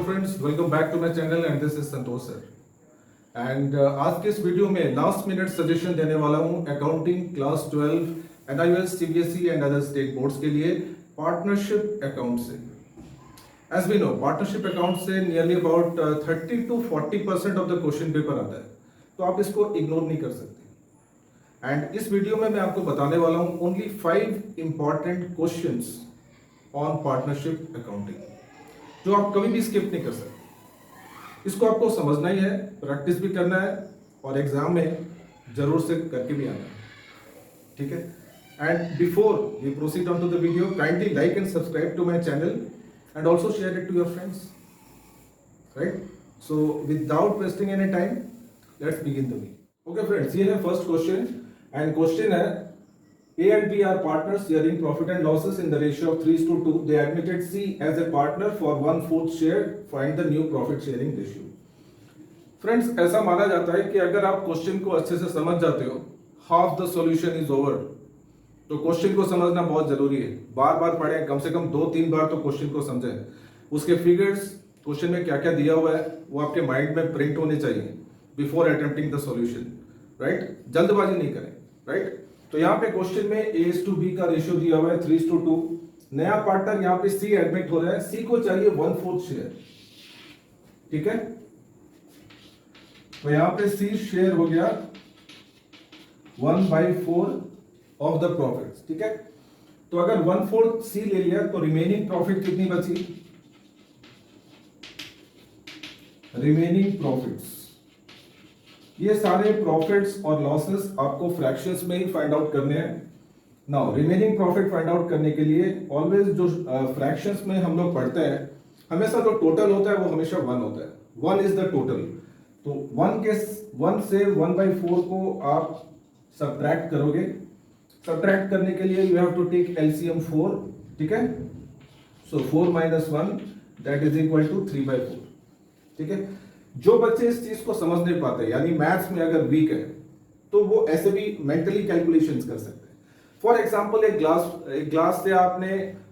Friends, welcome back to my channel and this is Santosh sir. And आज के इस video में लास्ट मिनट सजेशन देने वाला हूं accounting class 12 NIS CBSE and other state boards के लिए पार्टनरशिप अकाउंट से। As we know, partnership account से nearly about 30 to 40% of the question paper आता है, तो आप इसको इग्नोर नहीं कर सकते। एंड इस वीडियो में मैं आपको बताने वाला हूं only 5 important questions on partnership accounting, जो आप कभी भी स्किप नहीं कर सकते। इसको आपको समझना ही है, प्रैक्टिस भी करना है और एग्जाम में जरूर से करके भी आना है, ठीक है। And before we proceed on to the video, kindly like and subscribe to my channel and also share it to your friends, right. So without wasting any time, let's begin the video. Okay friends, ये है first question and question है A and B are partners sharing profit and losses in the ratio of 3:2. They admitted C as a partner for 1/4 share. Find the new profit sharing ratio. Friends, ऐसा माना जाता है कि अगर आप question को अच्छे से समझ जाते हो, half the solution is over. तो क्वेश्चन को समझना बहुत जरूरी है। बार बार पढ़ें, कम से कम 2-3 बार तो क्वेश्चन को समझें। उसके फिगर्स, क्वेश्चन में क्या क्या दिया हुआ है, वो आपके माइंड में प्रिंट होने चाहिए before attempting the solution, right. जल्दबाजी नहीं करें, राइट। तो यहाँ पे क्वेश्चन में A/B का रेशियो दिया हुआ है 3:2। नया पार्टनर यहाँ पे C एडमिट हो रहा है, C को चाहिए 1/4 शेयर, ठीक है। तो यहाँ पे C शेयर हो गया 1/4 ऑफ द प्रॉफिट्स, ठीक है। तो अगर 1/4 C ले लिया तो रिमेनिंग प्रॉफिट कितनी बची? रिमेनिंग प्रॉफिट्स, ये सारे प्रॉफिट्स और लॉसेस आपको फ्रैक्शंस में ही फाइंड आउट करने हैं। Now remaining profit find out करने के लिए ऑलवेज जो फ्रैक्शंस में हम लोग पढ़ते हैं, हमेशा जो टोटल होता है वो हमेशा 1 होता है। 1 इज द टोटल। तो 1 से 1/4 को आप सब्ट्रैक्ट करोगे। सब्ट्रैक्ट करने के लिए you have to take LCM 4, ठीक है। So 4 - 1 that is equal to 3/4, ठीक है। जो बच्चे इस चीज को समझ नहीं पाते, यानी मैथ्स में अगर वीक है, तो वो ऐसे भी मेंटली कैलकुलेशंस कर सकते हैं। फॉर एग्जांपल, एक ग्लास से आपने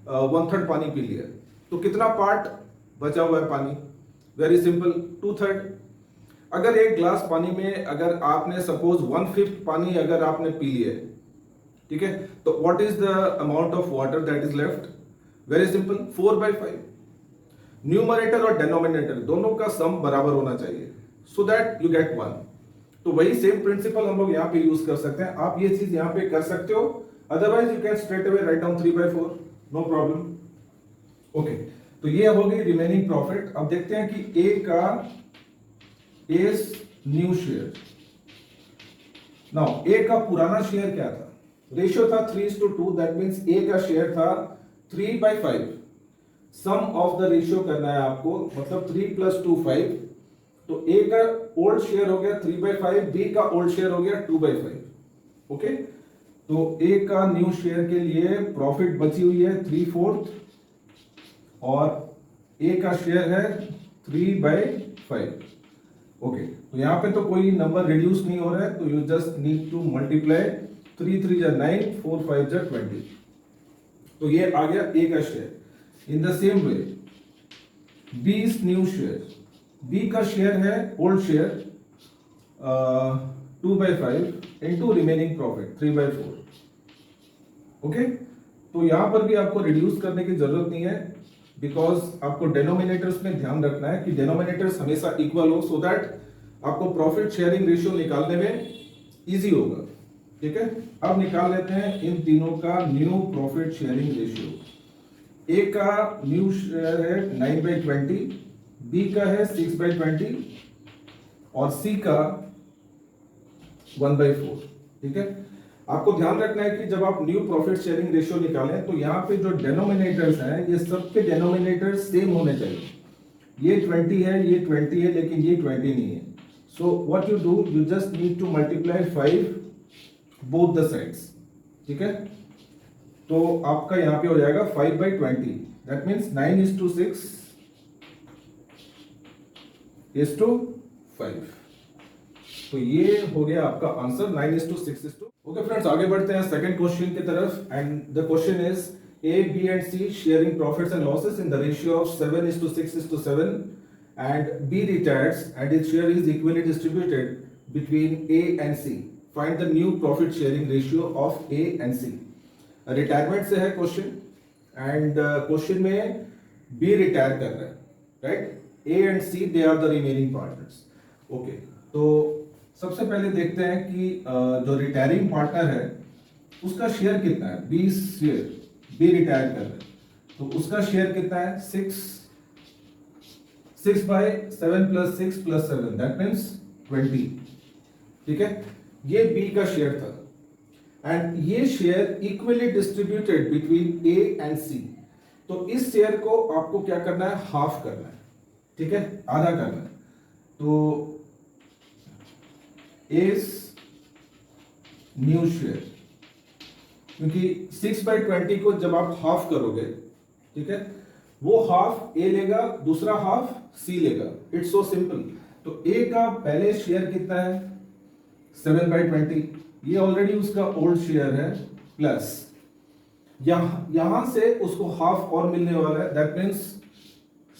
1/3 पानी पी लिया, तो कितना पार्ट बचा हुआ है पानी? Very simple, 2/3। अगर एक ग्लास पानी में अगर आपने सपोज 1/5 पानी अगर आपने पी लिया, ठीक है, तो what is the amount of water that is left? Very simple, 4/5। Numerator और डेनोमिनेटर दोनों का सम बराबर होना चाहिए, सो दैट यू गेट 1। तो वही सेम प्रिंसिपल हम लोग यहाँ पे यूज कर सकते हैं। आप ये चीज यहाँ पे कर सकते हो, otherwise you can straight away write down 3/4, no problem. Okay, तो ये हो गई रिमेनिंग प्रॉफिट। अब देखते हैं कि ए का न्यू शेयर। नाउ ए का पुराना शेयर क्या था? रेशियो था 3:2, दैट मींस ए का शेयर था 3/5। सम ऑफ द रेशियो करना है आपको, मतलब 3 + 2 5। तो ए का ओल्ड शेयर हो गया 3/5, बी का ओल्ड शेयर हो गया 2/5। ओके, तो ए का न्यू शेयर के लिए प्रॉफिट बची हुई है 3/4 और ए का शेयर है 3/5। ओके, तो यहां पे तो कोई नंबर रिड्यूस नहीं हो रहा है, तो you just need to multiply 3 × 3 = 9, 4 × 5 = 20। तो ये आ गया ए का share. In the same way, B's new share, B का शेयर है old share 2/5 into remaining profit 3/4। Okay, तो यहां पर भी आपको रिड्यूस करने की जरूरत नहीं है, बिकॉज आपको डेनोमिनेटर्स में ध्यान रखना है कि डेनोमिनेटर्स हमेशा इक्वल हो, सो दैट आपको प्रॉफिट शेयरिंग रेशियो निकालने में इजी होगा, ठीक है। अब निकाल लेते हैं इन तीनों का न्यू प्रॉफिट शेयरिंग रेशियो। ए का न्यू शेयर है 9/20, बी का है 6/20 और सी का 1/4, ठीक है। आपको ध्यान रखना है कि जब आप न्यू प्रॉफिट शेयरिंग रेशियो निकालें, तो यहाँ पे जो डेनोमिनेटर्स हैं, ये सबके डेनोमिनेटर्स सेम होने चाहिए। ये 20 है, ये 20 है, लेकिन ये 20 नहीं है। So what you do, you just need to multiply 5 both the sides, ठीक है। तो आपका यहां पे हो जाएगा 5/20, दैट मींस 9:6 5। तो ये हो गया आपका आंसर 9:6। ओके फ्रेंड्स, आगे बढ़ते हैं सेकंड क्वेश्चन की तरफ and the question is A, B and C sharing profits and losses in the ratio of 7:6:7 and B retires and its share is equally distributed between A and C. Find the new profit sharing ratio of A and C. Retirement से है question and question में B retire कर रहे हैं, right? A and C they are the remaining partners. Okay, तो सबसे पहले देखते हैं कि जो रिटायरिंग पार्टनर है उसका शेयर कितना है. 20 शेयर बी रिटायर कर रहे हैं, तो उसका शेयर कितना है? 6 by 7 plus 6 plus 7 that means 20. ठीक है, ये बी का शेयर था एंड ये share equally distributed between A and C. तो इस शेयर को आपको क्या करना है? हाफ करना है. ठीक है, आधा करना है. तो इस न्यू शेयर, क्योंकि 6/20 को जब आप हाफ करोगे, ठीक है, वो हाफ ए लेगा, दूसरा हाफ सी लेगा. It's so simple. तो ए का पहले शेयर कितना है? 7/20. ये ऑलरेडी उसका ओल्ड शेयर है, प्लस यहां से उसको हाफ और मिलने वाला है, दैट मीन्स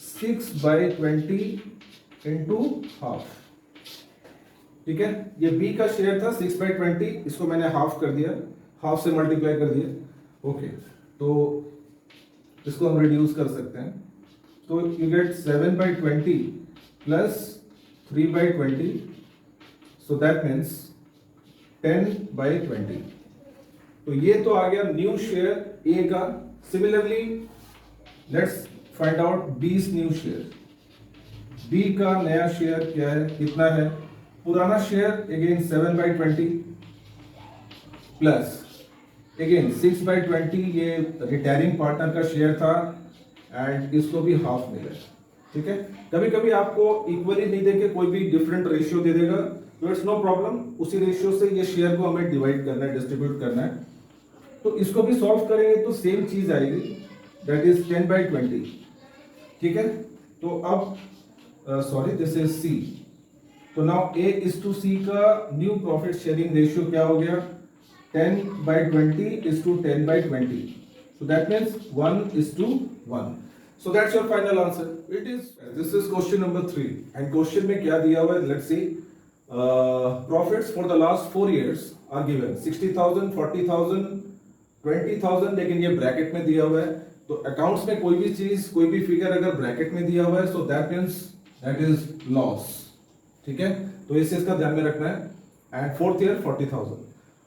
6/20 इंटू हाफ. ठीक है, ये बी का शेयर था 6/20, इसको मैंने हाफ कर दिया, हाफ से मल्टीप्लाई कर दिया. ओके, तो इसको हम रिड्यूस कर सकते हैं. तो you get 7/20 plus 3/20, so that means 10/20. तो ये तो आ गया न्यू शेयर ए का. Similarly let's find out B's new share. B का नया शेयर क्या है, कितना है? पुराना शेयर अगेन 7/20 प्लस अगेन 6/20, ये रिटायरिंग पार्टनर का शेयर था एंड इसको भी हाफ मिला. ठीक है, कभी कभी आपको इक्वली नहीं देके कोई भी डिफरेंट रेशियो दे देगा, तो इट्स नो प्रॉब्लम. उसी रेशियो से ये शेयर को हमें डिवाइड करना है, डिस्ट्रीब्यूट करना है. तो इसको भी सॉल्व करेंगे तो सेम चीज आएगी, दैट इज 10/20. ठीक है, तो अब सॉरी दिस इज सी. तो now A is to C का न्यू प्रॉफिट शेयरिंग रेशियो क्या हो गया? 10/20 is to 10/20. So that means 1:1. So that's your final answer. This is question number 3 and question में क्या दिया हुआ है? Let's see. Profits for the last 4 years are given 60,000, 40,000, 20,000, लेकिन ये ब्रैकेट में दिया हुआ है. तो अकाउंट्स में कोई भी चीज, कोई भी फिगर अगर ब्रैकेट में दिया हुआ है, so that means that is loss. ठीक है, तो इस चीज का ध्यान में रखना है. And 4th year 40,000.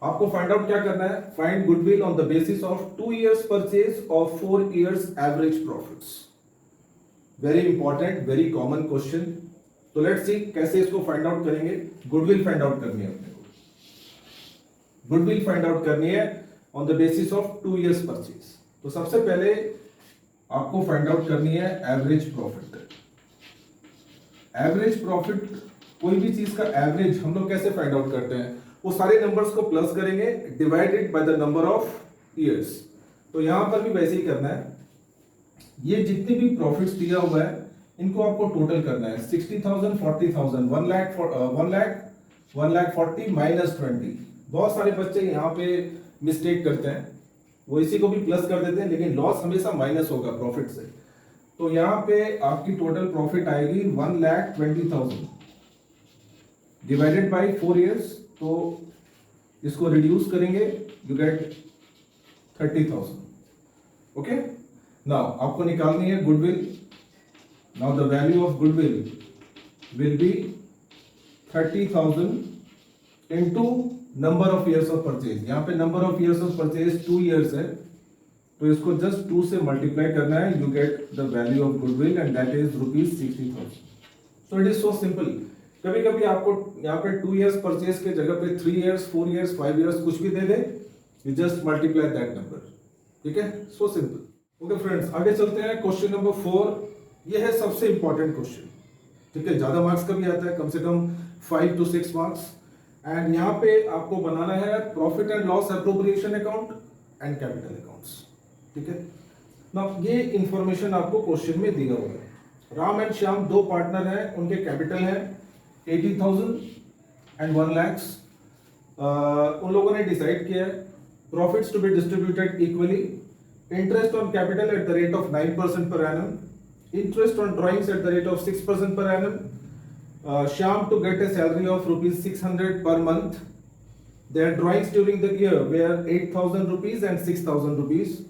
आपको फाइंड आउट क्या करना है? Find goodwill on the basis of 2 years purchase और 4 years average profits. Very important, very common question. तो लेट्स सी कैसे इसको फाइंड आउट करेंगे. गुडविल फाइंड आउट करनी है अपने को. गुडविल फाइंड आउट करनी है on the basis of 2 years purchase. तो सबसे पहले आपको फाइंड आउट करनी है एवरेज प्रॉफिट. एवरेज प्रॉफिट, कोई भी चीज का एवरेज हम लोग कैसे फाइंड आउट करते हैं? वो सारे नंबर्स को प्लस करेंगे, divided by the number of years. तो यहां पर भी वैसे ही करना है. ये जितने भी प्रॉफिट्स दिया हुआ है इनको आपको टोटल करना है. 60,000, 40,000, 1 लाख 1,40 माइनस 20. बहुत सारे बच्चे यहाँ पे मिस्टेक करते हैं, वो इसी को भी प्लस कर देते हैं, लेकिन लॉस हमेशा माइनस होगा प्रॉफिट से. तो यहाँ पे आपकी टोटल प्रॉफिट आएगी 1,20,000 डिवाइडेड बाई 4 years. तो इसको रिड्यूस करेंगे, यू गेट 30,000. ओके, नाउ आपको निकालनी है goodwill. Now the value of goodwill will be 30,000 into number of years of purchase. यहाँ पे number of years of purchase 2 years है, तो इसको जस्ट 2 से मल्टीप्लाई करना है. You get the value of goodwill and that is ₹60,000. So it is so simple. कभी कभी आपको यहाँ पे 2 years परचेज के जगह पे 3 years, 4 years, 5 years कुछ भी दे दे, you just multiply that number. ठीक है, सो सिंपल. ओके फ्रेंड्स, आगे चलते हैं. क्वेश्चन नंबर 4, ये है सबसे इंपॉर्टेंट क्वेश्चन. ठीक है, ज्यादा मार्क्स का भी आता है, कम से कम 5 to 6 मार्क्स. एंड यहाँ पे आपको बनाना है profit and loss appropriation account and capital accounts. ठीक है, नाउ ये इंफॉर्मेशन आपको क्वेश्चन में दिया हुआ है. राम एंड श्याम 2 पार्टनर हैं, उनके कैपिटल है 80,000 एंड 1 lakhs. उन लोगों ने डिसाइड किया है profits to be distributed equally. Interest on capital at the rate of 9% per annum. interest on drawings at the rate of 6% per annum. Shyam to get a salary of rupees 600 per month. Their drawings during the year were 8,000 rupees and 6,000 rupees.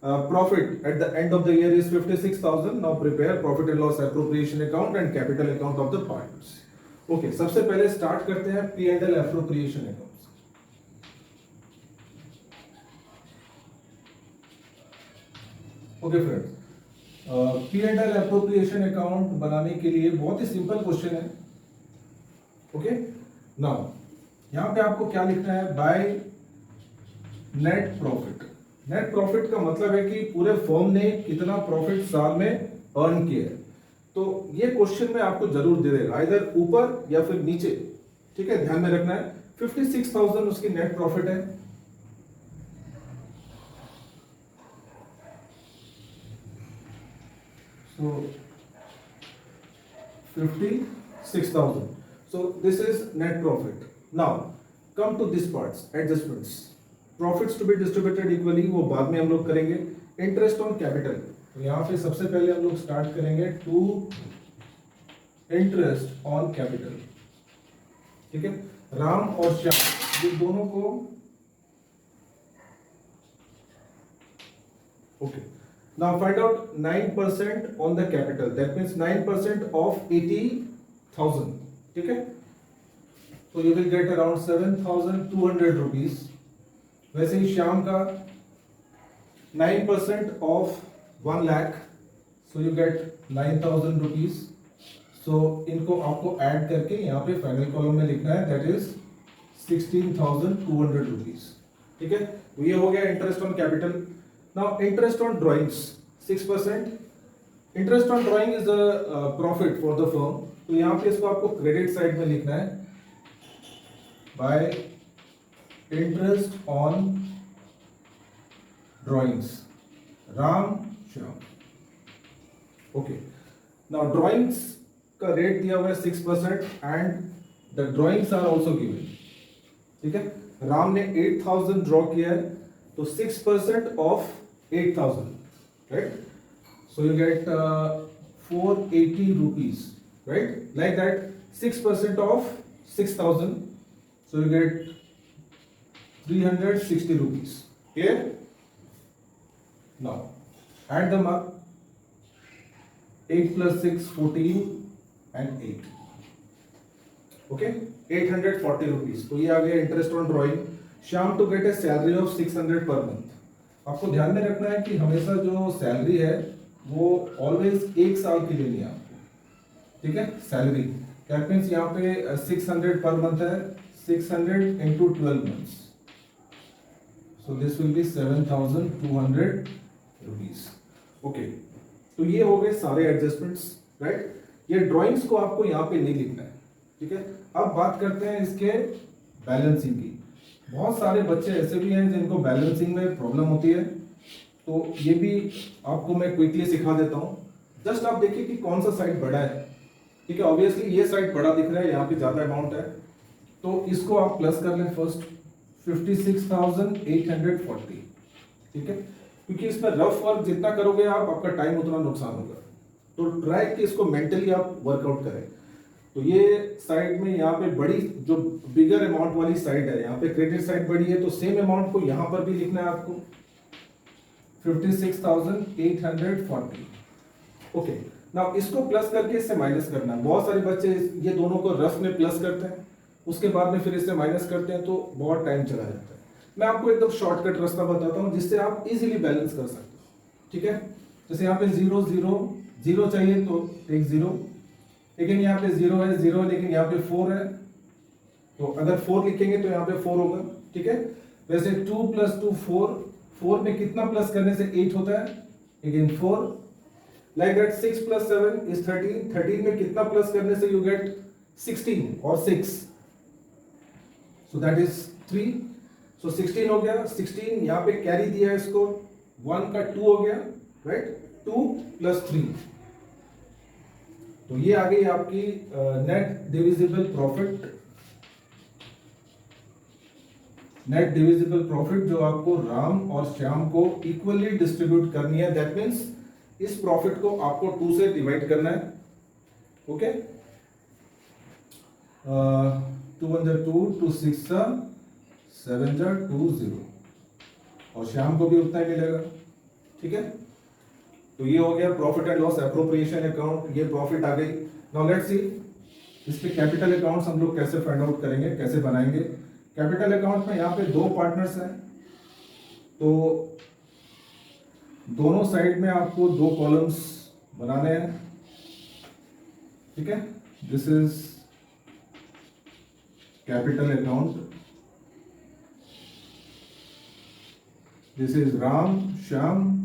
Profit at the end of the year is 56,000. Now prepare profit and loss appropriation account and capital account of the partners. Okay, सबसे पहले start करते हैं P&L appropriation accounts. Okay friends, P&L appropriation account बनाने के लिए बहुत ही simple question है. Okay, now यहाँ पे आपको क्या लिखना है? By net profit. Net profit का मतलब है कि पूरे फर्म ने कितना प्रॉफिट साल में अर्न किया है. तो ये क्वेश्चन में आपको जरूर दे देगा, इधर ऊपर या फिर नीचे. ठीक है, ध्यान में रखना है. 56,000 उसकी नेट प्रॉफिट है. So 56,000. So this is net profit. Now come to this parts, adjustments. Profits to be distributed equally, वो बाद में हम लोग करेंगे. इंटरेस्ट ऑन कैपिटल, तो यहाँ पे सबसे पहले हम लोग स्टार्ट करेंगे टू इंटरेस्ट ऑन कैपिटल. ठीक है, राम और श्याम ये दोनों को okay. Now find out 9% on the capital, that means 9% of 80,000. ठीक है, तो you will get around 7,200 rupees. वैसे ही श्याम का 9% of 1 lakh, so you get 9,000 rupees. So इनको आपको ऐड करके यहाँ पे फाइनल कॉलम में लिखना है, दैट इज 16,200 रुपीज. ठीक है, तो ये हो गया interest on capital. Now interest on drawings 6%. Interest on drawing is a profit for the firm. तो यहाँ पे इसको आपको क्रेडिट साइड में लिखना है, by interest on drawings Ram Shyam. Okay, now drawings का रेट दिया हुआ है 6% and the drawings are also given. ठीक है, राम ने 8,000 ड्रॉ किया है, तो 6% of 8,000, right. So you gate 480 rupees, right, like that. 6% of 6,000, so you get 360 rupees. Clear? Now add them up. 8 plus 6 14 and 8. Okay, 840 rupees. तो ये आ गया interest on drawing. Shyam to get a salary of 600 per month. आपको ध्यान में रखना है कि हमेशा जो सैलरी है वो ऑलवेज एक साल के लिए नहीं है. ठीक है, सैलरी दैट मीन्स यहाँ पे 600 पर मंथ है, 600 into 12 months, so this will be 7,200 rupees. Okay, तो ये हो गए सारे एडजस्टमेंट्स, राइट. ये ड्राइंग्स को आपको यहाँ पे नहीं लिखना है. ठीक है, अब बात करते हैं इसके बैलेंसिंग की. बहुत सारे बच्चे ऐसे भी हैं जिनको बैलेंसिंग में प्रॉब्लम होती है, तो ये भी आपको मैं क्विकली सिखा देता हूँ. जस्ट आप देखिए कि कौन सा साइड बड़ा है. ठीक है, ऑब्वियसली ये साइड बड़ा दिख रहा है, यहाँ पे ज्यादा अमाउंट है, तो इसको आप प्लस कर लें फर्स्ट. 56,840. ठीक है, क्योंकि इसमें रफ वर्क जितना करोगे आप, आपका टाइम उतना नुकसान होगा. तो ट्राई कि इसको मेंटली आप वर्कआउट करें. तो ये साइड में यहाँ पे बड़ी जो बिगर अमाउंट वाली साइड है, यहाँ पे क्रेडिट साइड बड़ी है, तो सेम अमाउंट को यहाँ पर भी लिखना है आपको, 56,840. ओके, नाउ इसको प्लस करके इससे माइनस करना है. बहुत सारे बच्चे ये दोनों को रफ में प्लस करते हैं, उसके बाद में फिर इससे माइनस करते हैं, तो बहुत टाइम चला जाता है. मैं आपको एकदम शॉर्टकट रास्ता बताता हूँ जिससे आप इजीली बैलेंस कर सकते हो. ठीक है, जैसे यहाँ पे 0 0 0 चाहिए तो टेक 0, लेकिन यहाँ पे 0 है 0, लेकिन यहाँ पे 4 है, तो अगर 4 लिखेंगे तो यहाँ पे 4 होगा. ठीक है, वैसे 2 + 2 4, 4 में कितना प्लस करने से 8 होता है, अगेन 4. Like that 6 + 7 is 13. 13 में कितना प्लस करने से you get 16 और 6, so that is 3. so 16 हो गया. 16 यहाँ पे कैरी दिया है इसको, 1 का 2 हो गया, राइट. 2 + 3, तो ये आ गई आपकी net divisible profit. Net divisible profit जो आपको राम और श्याम को इक्वली डिस्ट्रीब्यूट करनी है. दैट मीन्स इस प्रॉफिट को आपको 2 से डिवाइड करना है, ओके। 2 1 2, 2 6 7 2 0, और शाम को भी उतना ही मिलेगा, ठीक है। तो ये हो गया profit and loss appropriation account, ये प्रॉफिट आ गई। नाउ लेट्स सी इसके कैपिटल अकाउंट्स हम लोग कैसे फाइंड आउट करेंगे, कैसे बनाएंगे। कैपिटल अकाउंट में यहाँ पे 2 पार्टनर्स हैं, तो दोनों साइड में आपको 2 कॉलम्स बनाने हैं, ठीक है। This is capital account, this is Ram Shyam,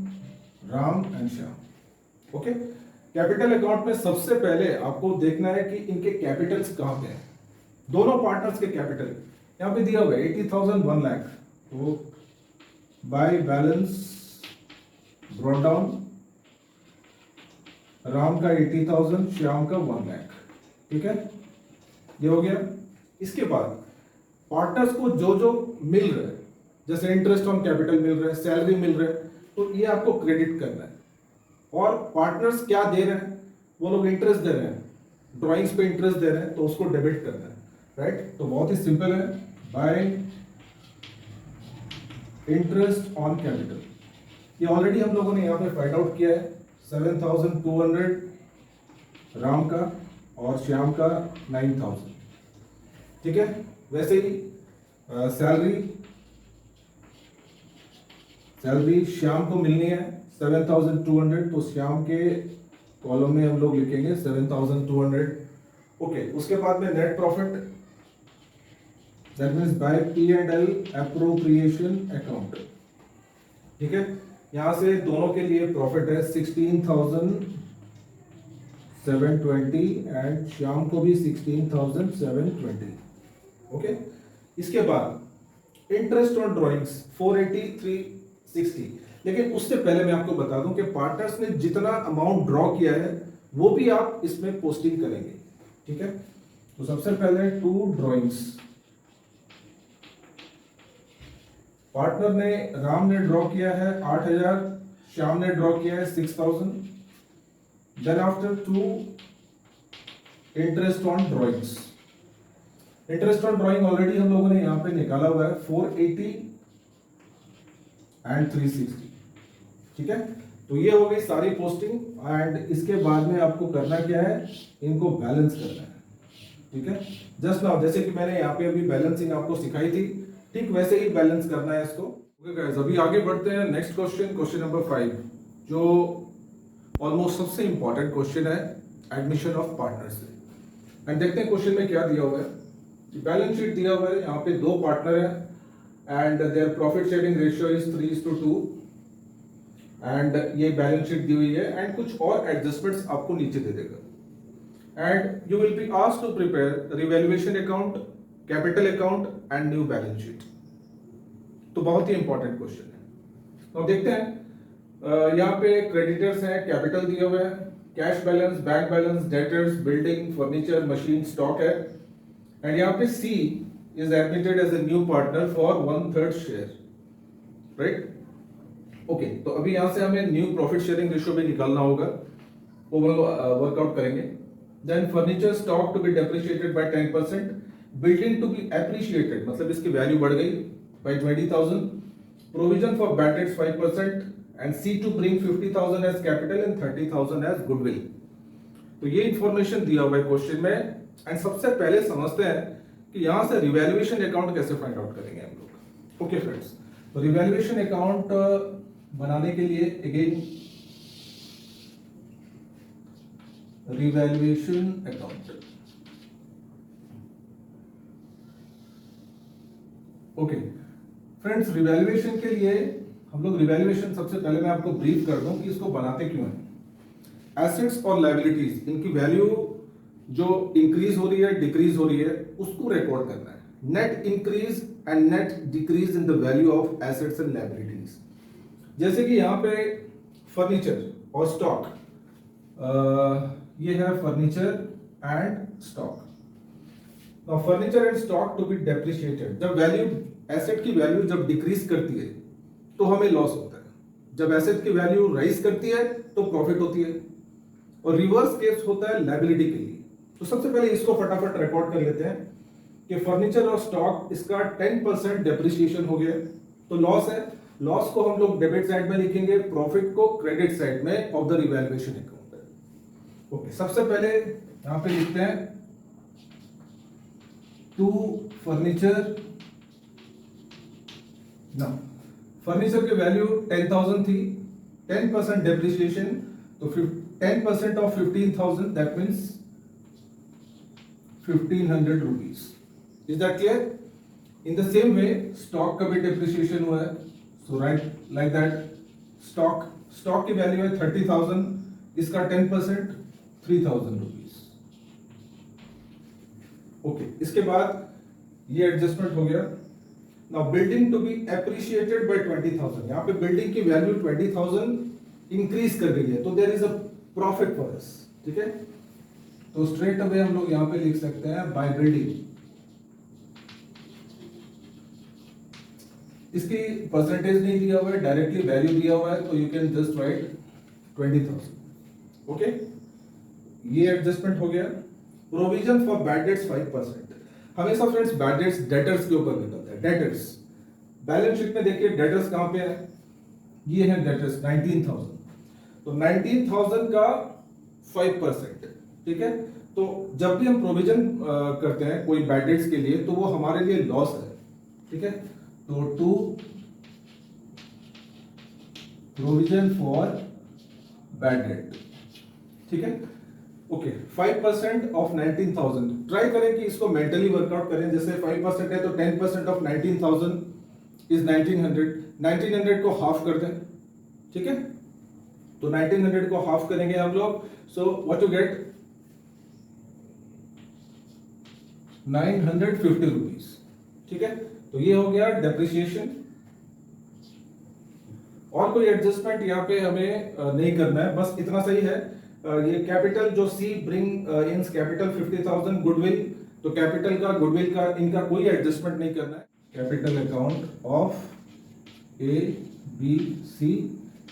Ram and Shyam, okay. Capital account में सबसे पहले आपको देखना है कि इनके कैपिटल्स कहां पे हैं, दोनों पार्टनर्स के कैपिटल। यहां पे दिया हुआ है 80,000 1 लाख, तो bye balance brought down, Ram का 80,000, श्याम का 1 लाख, ठीक है, ये हो गया। इसके बाद पार्टनर्स को जो जो मिल रहा है, जैसे इंटरेस्ट ऑन कैपिटल मिल रहा है, सैलरी मिल रहा है, तो ये आपको क्रेडिट करना है। और पार्टनर्स क्या दे रहे हैं, वो लोग इंटरेस्ट दे रहे हैं, ड्राइंग्स पे इंटरेस्ट दे रहे हैं, तो उसको डेबिट करना है, राइट। तो बहुत ही सिंपल है, बाय इंटरेस्ट ऑन कैपिटल। ये ऑलरेडी हम लोगों ने यहाँ पे फाइंड आउट किया है, 7,200 राम का और श्याम का 9,000, ठीक है। वैसे ही सैलरी श्याम को मिलनी है 7,200, तो श्याम के कॉलम में हम लोग लिखेंगे 7,200, ओके। उसके बाद में net profit, that means by P&L appropriation account, ठीक है। यहां से दोनों के लिए प्रॉफिट है 16,720 एंड श्याम को भी 16,720, ओके। इसके बाद इंटरेस्ट ऑन ड्राइंग्स 480,360, लेकिन उससे पहले मैं आपको बता दूं कि पार्टनर्स ने जितना अमाउंट ड्रॉ किया है वो भी आप इसमें पोस्टिंग करेंगे, ठीक है। तो सबसे पहले 2 ड्राइंग्स, पार्टनर ने राम ने ड्रॉ किया है 8,000, श्याम ने ड्रॉ किया है 6,000। Then after 2 interest on drawings, interest on drawing already हम लोगों ने यहां पे निकाला हुआ है 480 एंड 360, ठीक है। तो ये हो गई सारी पोस्टिंग, एंड इसके बाद में आपको करना क्या है, इनको बैलेंस करना है, ठीक है। जस्ट नाउ जैसे कि मैंने यहाँ पे अभी बैलेंसिंग आपको सिखाई थी, ठीक वैसे ही बैलेंस करना है इसको, ओके गाइस। अभी आगे बढ़ते हैं नेक्स्ट क्वेश्चन, क्वेश्चन नंबर 5, जो ऑलमोस्ट सबसे इंपॉर्टेंट क्वेश्चन है एडमिशन ऑफ पार्टनर से। एंड देखते हैं क्वेश्चन में क्या दिया हुआ है। बैलेंस शीट दिया हुआ है, यहाँ पे 2 पार्टनर है and their profit sharing ratio is 3:2, and ये बैलेंस शीट दी हुई है, एंड कुछ और एडजस्टमेंट्स आपको नीचे दे देगा। And you will be asked to prepare revaluation account, capital account and new balance sheet. तो बहुत ही इंपॉर्टेंट क्वेश्चन है। तो देखते हैं, यहाँ पे क्रेडिटर्स हैं, कैपिटल दिए हुए हैं, cash balance, bank balance, debtors, building, furniture, machine, stock है, एंड यहाँ पे सी is admitted as a new partner for 1/3 share, right? Okay, तो अभी यहाँ से हमें न्यू प्रॉफिट शेयरिंग रेशियो भी निकालना होगा, वो वर्कआउट करेंगे। Then furniture stock to be depreciated by 10%, building to be appreciated, मतलब इसकी वैल्यू बढ़ गई by 20,000, provision for bad debts 5%, and C to bring 50,000 as capital and 30,000 as goodwill. तो ये इंफॉर्मेशन दिया हुआ है क्वेश्चन में, एंड सबसे पहले समझते हैं कि यहां से रिवैल्यूएशन अकाउंट कैसे फाइंड आउट करेंगे हम लोग। ओके फ्रेंड्स, तो रिवैल्यूएशन अकाउंट बनाने के लिए again revaluation account, okay friends, revaluation के लिए हम लोग रिवैल्यूएशन सबसे पहले मैं आपको ब्रीफ कर दूं कि इसको बनाते क्यों हैं। एसेट्स और लायबिलिटीज, इनकी वैल्यू जो इंक्रीज हो रही है, डिक्रीज हो रही है, उसको रिकॉर्ड करना है। Net increase and net decrease in the value of assets and liabilities. जैसे कि यहाँ पे फर्नीचर और स्टॉक, ये है furniture and stock. Now furniture and stock to be depreciated, जब वैल्यू, एसेट की वैल्यू जब डिक्रीज करती है तो हमें लॉस होता है। जब एसेट की वैल्यू राइज करती है तो प्रॉफिट होती है, और रिवर्स केस होता है लायबिलिटी के लिए। तो सबसे पहले इसको फटाफट रिकॉर्ड कर लेते हैं कि फर्नीचर और स्टॉक इसका 10% डेप्रिसिएशन हो गया, तो लॉस है। लॉस को हम लोग डेबिट साइड में लिखेंगे, प्रॉफिट को क्रेडिट साइड में of the revaluation account. Okay, सबसे पहले यहां पे लिखते हैं टू फर्नीचर। ना, फर्नीचर की वैल्यू 10,000 थी, 10% डेप्रिसिएशन, तो 10% of 15,000 that means 1,500 rupees. Is that clear? In the same way stock का भी डेप्रिसिएशन हुआ है, सो राइट लाइक दैट। स्टॉक की वैल्यू है 30,000, इसका 10% 3,000 रुपीज। ओके, इसके बाद ये एडजस्टमेंट हो गया। Now building to be appreciated by 20,000, यहां पे बिल्डिंग की वैल्यू 20,000 इंक्रीज कर गई है, तो there is a profit for us. ठीक है, तो स्ट्रेट अवे हम लोग यहां पे लिख सकते हैं बाय बिल्डिंग। इसकी परसेंटेज नहीं दिया हुआ है, डायरेक्टली वैल्यू दिया हुआ है, तो you can just right 20,000। Okay, ये एडजस्टमेंट हो गया। Provision for bad debts 5%। हमेशा फ्रेंड्स बैड डेट्स डेटर्स के ऊपर निकलता है। डेटर्स बैलेंस शीट में देखिए डेटर्स कहां पे है, ये है डेटर्स 19,000, तो 19,000 का 5%। ठीक है, तो जब भी हम प्रोविजन करते हैं कोई बैड डेट्स के लिए, तो वो हमारे लिए लॉस है। ठीक है, तो to provision for bad debt. ठीक है, ओके, 5% ऑफ 19,000। ट्राई करें कि इसको मेंटली वर्कआउट करें। जैसे 5% है तो 10% ऑफ 19,000 इज 1900। 1900 को हाफ कर दें। ठीक है, तो 1900 को हाफ करेंगे हम लोग, so what you get 950 rupees. ठीक है, तो ये हो गया डेप्रिसिएशन। और कोई एडजस्टमेंट यहाँ पे हमें नहीं करना है, बस इतना सही है। ये कैपिटल जो C bring in capital 50,000 goodwill, तो कैपिटल का गुडविल का इनका कोई एडजस्टमेंट नहीं करना है। Capital account of A B C,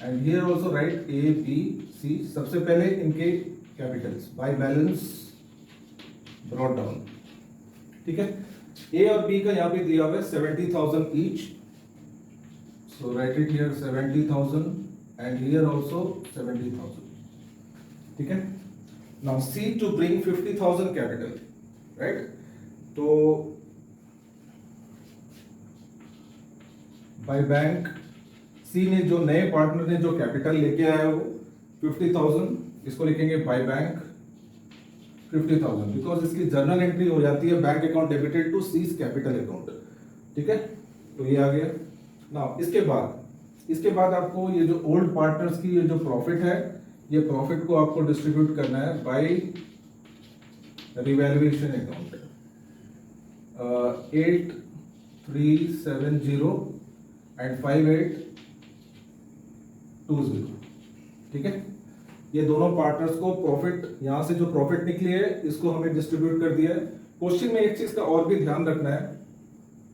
and here also write A B C. सबसे पहले इनके capitals by balance brought down. ठीक है, ए और बी का यहाँ पे दिया हुआ है 70,000 each, so write it here 70,000 and here also 70,000। ठीक है, now C to bring 50,000 capital, right, तो बाय बैंक सी ने, जो नए पार्टनर ने जो कैपिटल लेके आया वो 50,000, इसको लिखेंगे बाय बैंक 50,000, बिकॉज इसकी जर्नल एंट्री हो जाती है bank account debited to C's capital account. ठीक है, तो ये आ गया। नाउ इसके बाद आपको ये जो ओल्ड पार्टनर्स की ये जो प्रॉफिट है, ये प्रॉफिट को आपको डिस्ट्रीब्यूट करना है बाय रिवैल्यूएशन अकाउंट 8370 एंड 5820। ठीक है, ये दोनों पार्टनर्स को प्रॉफिट, यहां से जो प्रॉफिट निकली है इसको हमें डिस्ट्रीब्यूट कर दिया है। क्वेश्चन में एक चीज का और भी ध्यान रखना है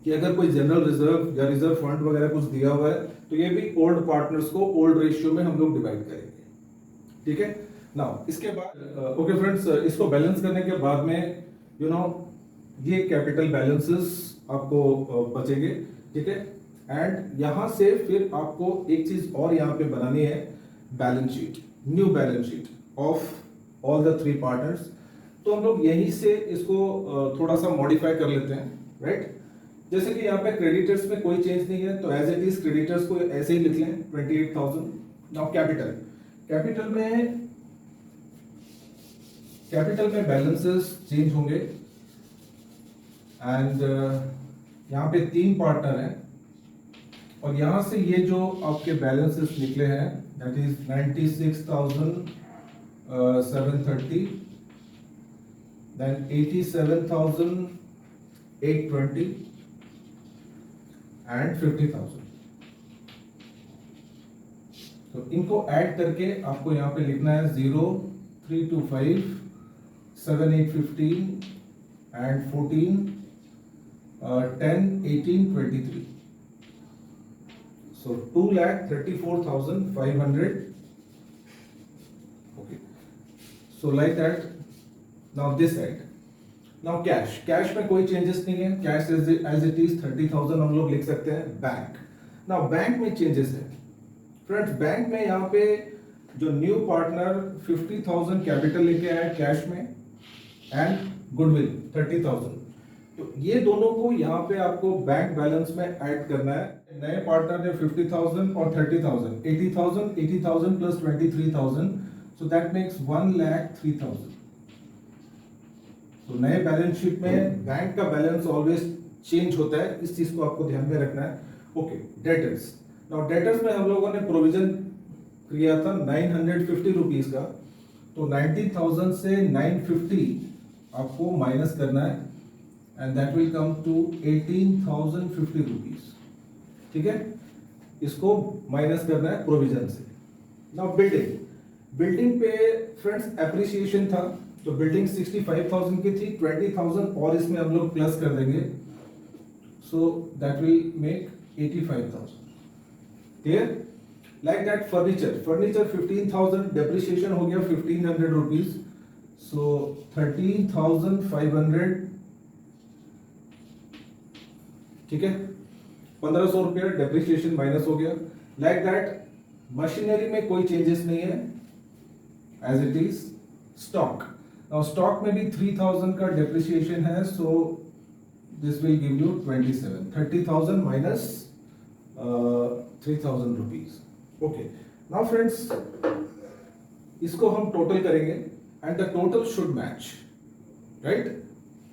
कि अगर कोई जनरल रिजर्व या रिजर्व फंड वगैरह कुछ दिया हुआ है, तो ये भी ओल्ड पार्टनर्स को ओल्ड रेशियो में हम लोग डिवाइड करेंगे। ठीक है, नाउ इसके बाद ओके फ्रेंड्स, इसको बैलेंस करने के बाद में यू नो ये कैपिटल बैलेंसेस आपको बचेंगे। ठीक है, एंड यहां से फिर आपको एक चीज और यहां पे बनानी है, balance sheet, new balance sheet of all the three partners. तो हम लोग यहीं से इसको थोड़ा सा मॉडिफाई कर लेते हैं, राइट। जैसे कि यहाँ पे क्रेडिटर्स में कोई चेंज नहीं है, तो एज इट इज क्रेडिटर्स को ऐसे ही लिख लें 28,000। नाउ कैपिटल में बैलेंसेस चेंज होंगे, एंड यहाँ पे 3 पार्टनर हैं, और यहां से ये जो आपके बैलेंसेस निकले हैं दैट इज 96,730, देन 87,820 एंड 50,000। तो इनको ऐड करके आपको यहां पे लिखना है 0325 7815 and 14 10 18 23। So 2,34,500. Okay. So like that. Now this side. Now cash में कोई चेंजेस नहीं है, कैश एज इट इज 30,000 हम लोग लिख सकते हैं. बैंक, नाउ बैंक में चेंजेस है फ्रेंड्स. बैंक में यहाँ पे जो न्यू पार्टनर 50,000 कैपिटल लेके आया कैश में एंड गुडविल 30,000, तो ये दोनों को यहाँ पे आपको बैंक बैलेंस में ऐड करना है. नए पार्टनर ने 50,000 और 30,000, 80,000 प्लस 23,000, सो दैट मेक्स 1,03,000. तो नए बैलेंस शीट में बैंक का बैलेंस ऑलवेज चेंज होता है, इस चीज को आपको ध्यान में रखना है. Okay, debtors. नाउ डेटर्स में हम लोगों ने प्रोविजन किया था 950 रुपीज का, तो 90,000 से 950 आपको माइनस करना है and that will come to 18,050 rupees. ठीक है, इसको माइनस करना है प्रोविजन से. नाउ बिल्डिंग पे फ्रेंड्स एप्रिसिएशन था, तो बिल्डिंग 65,000 की थी, 20,000 और इसमें हम लोग प्लस कर देंगे, so that will make 85,000. Clear? Like that. Furniture 15,000, depreciation हो गया 1,500 रुपीज, सो 13,500. ठीक है, 1,500 रुपया डेप्रिसिएशन माइनस हो गया. Like that. मशीनरी में कोई चेंजेस नहीं है, as it is. Stock, now stock में भी 3,000 का डेप्रिसिएशन है, so this will give you 27. 30,000 minus 3,000 rupees. Okay, now friends इसको हम टोटल करेंगे and the total should match, right.